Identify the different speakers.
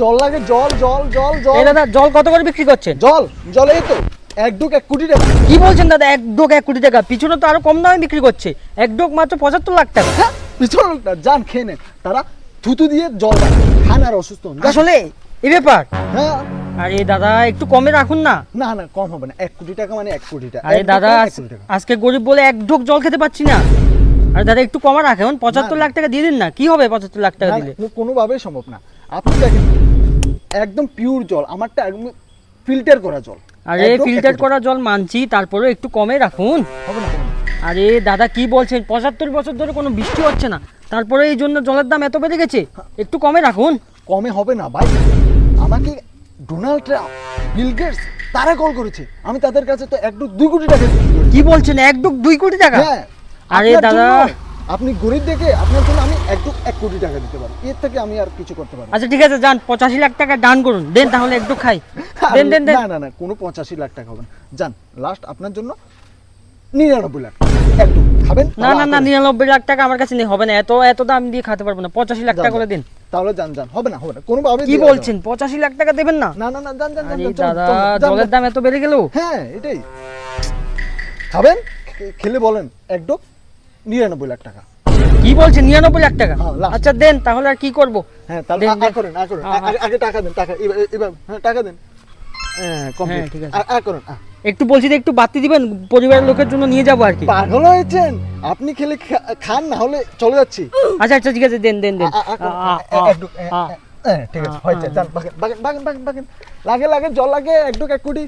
Speaker 1: জল লাগে, জল জল জল জল।
Speaker 2: এই দাদা জল কত করে বিক্রি করছেন?
Speaker 1: জল জল এই তো এক ডুক 1 কোটি টাকা।
Speaker 2: কি বলছেন দাদা, এক ডোক 1 কোটি টাকা? পিছনে তো আরো কম দামে বিক্রি করছে, এক ডোক মাত্র 75 লাখ টাকা।
Speaker 1: হ্যাঁ, পিছনের লোকটা যান খেয়ে নেন। তারা থুতু দিয়ে জল খান আর অসুস্থ হন।
Speaker 2: আসলে এই ব্যাপার?
Speaker 1: হ্যাঁ।
Speaker 2: আরে দাদা একটু কমে রাখুন না।
Speaker 1: না না, কম হবে না। 1 কোটি টাকা মানে 1 কোটি টাকা।
Speaker 2: আরে
Speaker 1: এক
Speaker 2: দাদা
Speaker 1: ডুক 1 কোটি টাকা।
Speaker 2: আজকে গরিব বলে এক ঢোক জল খেতে পাচ্ছি না। আরে দাদা একটু কমা রাখেন, 75 লাখ টাকা দিয়ে দিন না। কি হবে 75 লাখ টাকা
Speaker 1: না,
Speaker 2: দিলে?
Speaker 1: না, কোনোভাবেই সম্ভব না। আপনি দেখেন একদম পিওর জল, আমারটা একদম ফিল্টার করা জল।
Speaker 2: আরে
Speaker 1: এক ডুক 1
Speaker 2: ফিল্টার
Speaker 1: কোটি।
Speaker 2: করা জল মানছি, তারপরেও একটু কমে রাখুন।
Speaker 1: হবে না, হবে না।
Speaker 2: আরে দাদা কি বলছেন, 75 বছর ধরে কোনো বৃষ্টি হচ্ছে না, তারপরে এই জন্য জলের দাম এত বেড়ে গেছে? একটু কমে রাখুন।
Speaker 1: কমে হবে না ভাই। আমাকে ডোনাল্ড ট্রাম্প, বিল গেটস তারা কল করেছে। আমি তাদের কাছে তো 1 ডুক 2 কোটি টাকা বিক্রি করি।
Speaker 2: কি বলছেন, এক ডোক 2 কোটি টাকা?
Speaker 1: হ্যাঁ।
Speaker 2: আরে
Speaker 1: আপনার
Speaker 2: দাদা।
Speaker 1: জন্য, আপনি গরিব দেখে আপনার জন্য আমি 1 ডুক 1 কোটি টাকা দিতে পারি। এর থেকে আমি আর কিছু করতে পারি না।
Speaker 2: আচ্ছা ঠিক আছে, যান 85 লাখ টাকা ডান করুন, দেন তাহলে একটু খাই। দেন দেন দেন।
Speaker 1: না না না, কোনো 85 লাখ টাকা হবে না। যান, লাস্ট আপনার জন্য 99 লাখ এক ডুক খাবেন।
Speaker 2: না না না, 99 লাখ টাকা আমার কাছে নেই, হবে না, এত দাম দিয়ে খেতে পারবো না। 85 লাখ টাকা করে দিন।
Speaker 1: তাহলে যান যান, হবে না, হবে না, কোনোভাবে
Speaker 2: কি বলছেন, 85 লাখ টাকা দেবেন না?
Speaker 1: না না না, যান যান যান,
Speaker 2: আরে
Speaker 1: যান, চলুন,
Speaker 2: দাদা
Speaker 1: চলুন, যান,
Speaker 2: জলের
Speaker 1: যান।
Speaker 2: দাম এত বেড়ে গেল।
Speaker 1: হ্যাঁ, এটাই খাবেন। খেলে বলেন 1 ডুক 99 লাখ টাকা।
Speaker 2: কি বলছেন, 99 লাখ টাকা?
Speaker 1: হ্যাঁ, last।
Speaker 2: আচ্ছা দেন, তাহলে আর কি করব?
Speaker 1: হ্যাঁ, তাহলে
Speaker 2: দেন,
Speaker 1: আ
Speaker 2: দেন।
Speaker 1: করেন, করেন।
Speaker 2: হ্যাঁ, হ্যাঁ।
Speaker 1: আগে টাকা দেন, টাকা এবার হ্যাঁ, টাকা দেন। হ্যাঁ, কমপ্লিট।
Speaker 2: হ্যাঁ, ঠিক আছে।
Speaker 1: করেন।
Speaker 2: একটু বলছি যে একটু বাড়তি দিবেন, পরিবারের লোকের জন্য নিয়ে যাবো আর কি।
Speaker 1: পাগল হয়েছেন আপনি? খেলে খান, না হলে চলে যাচ্ছি।
Speaker 2: আচ্ছা আচ্ছা ঠিক আছে, দেন দেন দেন।
Speaker 1: এক ডুক, হ্যাঁ, ঠিক আছে, হয়েছে। যান, বাগেন বাগেন বাগেন বাগেন বাগেন। লাগে লাগে, জল লাগে 1 ডুক 1 কোটি।